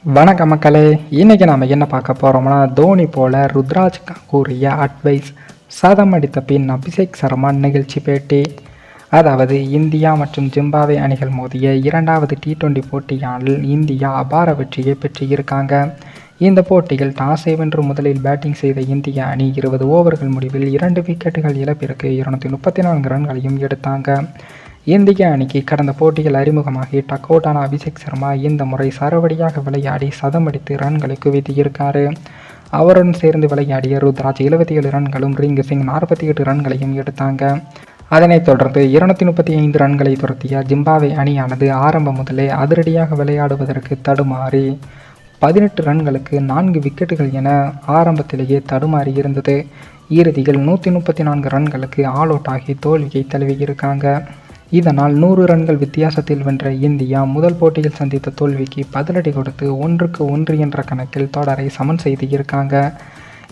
வணக்கம் மக்களே. இன்றைக்கி நாம் என்ன பார்க்க போகிறோம்னா, தோனி போல ருத்ராஜ் கூறிய அட்வைஸ், சதம் அடித்த பின் அபிஷேக் சர்மா நிகழ்ச்சி பேட்டி. அதாவது இந்தியா மற்றும் ஜிம்பாப்வே அணிகள் மோதிய இரண்டாவது T20 போட்டியானில் இந்தியா அபார வெற்றியை பெற்றிருக்காங்க. இந்த போட்டியில் டாஸை வென்று முதலில் பேட்டிங் செய்த இந்திய அணி 20 ஓவர்கள் முடிவில் 2 விக்கெட்டுகள் இழப்பிற்கு 234 ரன்களையும் எடுத்தாங்க. இந்திய அணிக்கு கடந்த போட்டியில் அறிமுகமாகி டக் அவுட் ஆன அபிஷேக் சர்மா இந்த முறை சரவடியாக விளையாடி சதம் அடித்து ரன்களை குவித்திருக்காரு. அவருடன் சேர்ந்து விளையாடிய ருத்ராஜ் 77 ரன்களும், ரிங்கு சிங் 48 ரன்களையும் எடுத்தாங்க. அதனைத் தொடர்ந்து 235 ரன்களை துரத்திய ஜிம்பாப்வே அணியானது ஆரம்பம் முதலே அதிரடியாக விளையாடுவதற்கு தடுமாறி 18 ரன்களுக்கு 4 விக்கெட்டுகள் என ஆரம்பத்திலேயே தடுமாறி இருந்தது. இறுதியில் 134 ரன்களுக்கு ஆல் அவுட் ஆகி தோல்வியை தழுவியிருக்காங்க. இதனால் 100 ரன்கள் வித்தியாசத்தில் வென்ற இந்தியா முதல் போட்டியில் சந்தித்த தோல்விக்கு பதிலடி கொடுத்து 1-1 என்ற கணக்கில் தொடரை சமன் செய்து இருக்காங்க.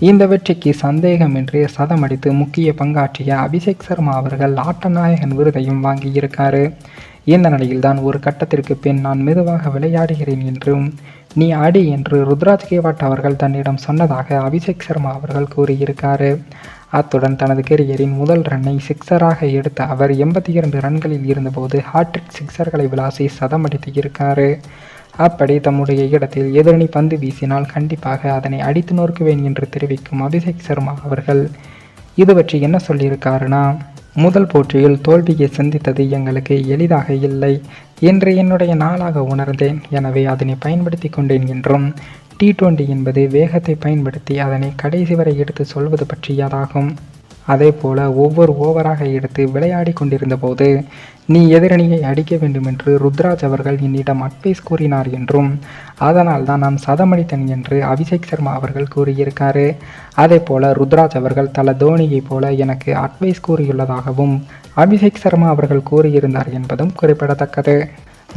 இந்த வெற்றிக்கு சந்தேகமின்றி சதமடித்து முக்கிய பங்காற்றிய அபிஷேக் சர்மா அவர்கள் ஆட்ட நாயகன் விருதையும் வாங்கியிருக்காரு. இந்த நிலையில்தான் ஒரு கட்டத்திற்கு பின் நான் மெதுவாக விளையாடுகிறேன் என்றும் நீ அடி என்று ருத்ராஜ் கேவாட் அவர்கள் தன்னிடம் சொன்னதாக அபிஷேக் சர்மா அவர்கள் கூறியிருக்காரு. அத்துடன் தனது கெரியரின் முதல் ரன்னை சிக்ஸராக எடுத்த அவர் 82 ரன்களில் இருந்தபோது ஹாட்ரிக் சிக்ஸர்களை விளாசி சதமடித்து இருக்காரு. அப்படி தம்முடைய இடத்தில் எதிரணி பந்து வீசினால் கண்டிப்பாக அதனை அடித்து நொறுக்குவேன் என்று தெரிவிக்கும் அபிஷேக் சர்மா அவர்கள் இது பற்றி என்ன சொல்லியிருக்காருன்னா, முதல் போட்டியில் தோல்வியை சந்தித்தது எங்களுக்கு எளிதாக இல்லை என்று என்னுடைய நாளாக உணர்ந்தேன். எனவே அதனை பயன்படுத்தி கொண்டேன் என்றும், T20 என்பது வேகத்தை பயன்படுத்தி அதனை கடைசி வரை எடுத்து சொல்வது பற்றியதாகும். அதே போல ஒவ்வொரு ஓவராக எடுத்து விளையாடி கொண்டிருந்த போது நீ எதிரணியை அடிக்க வேண்டும் என்று ருத்ராஜ் அவர்கள் என்னிடம் அட்வைஸ் கூறினார் என்றும், அதனால் தான் நான் சதமடித்தேன் என்று அபிஷேக் சர்மா அவர்கள் கூறியிருக்காரு. அதே போல ருத்ராஜ் அவர்கள் தல தோனியை போல எனக்கு அட்வைஸ் கூறியுள்ளதாகவும் அபிஷேக் சர்மா அவர்கள் கூறியிருந்தார் என்பதும் குறிப்பிடத்தக்கது.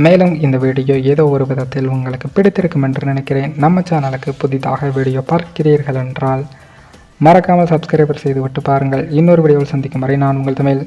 மேலும் இந்த வீடியோ ஏதோ ஒரு விதத்தில் உங்களுக்கு பிடித்திருக்கும் என்று நினைக்கிறேன். நம்ம சேனலுக்கு புதிதாக வீடியோ பார்க்கிறீர்கள் என்றால் மறக்காமல் சப்ஸ்கிரைபர் செய்துவிட்டு பாருங்கள். இன்னொரு வீடியோவில் சந்திக்கும் வரை நான் உங்கள் தமிழ்.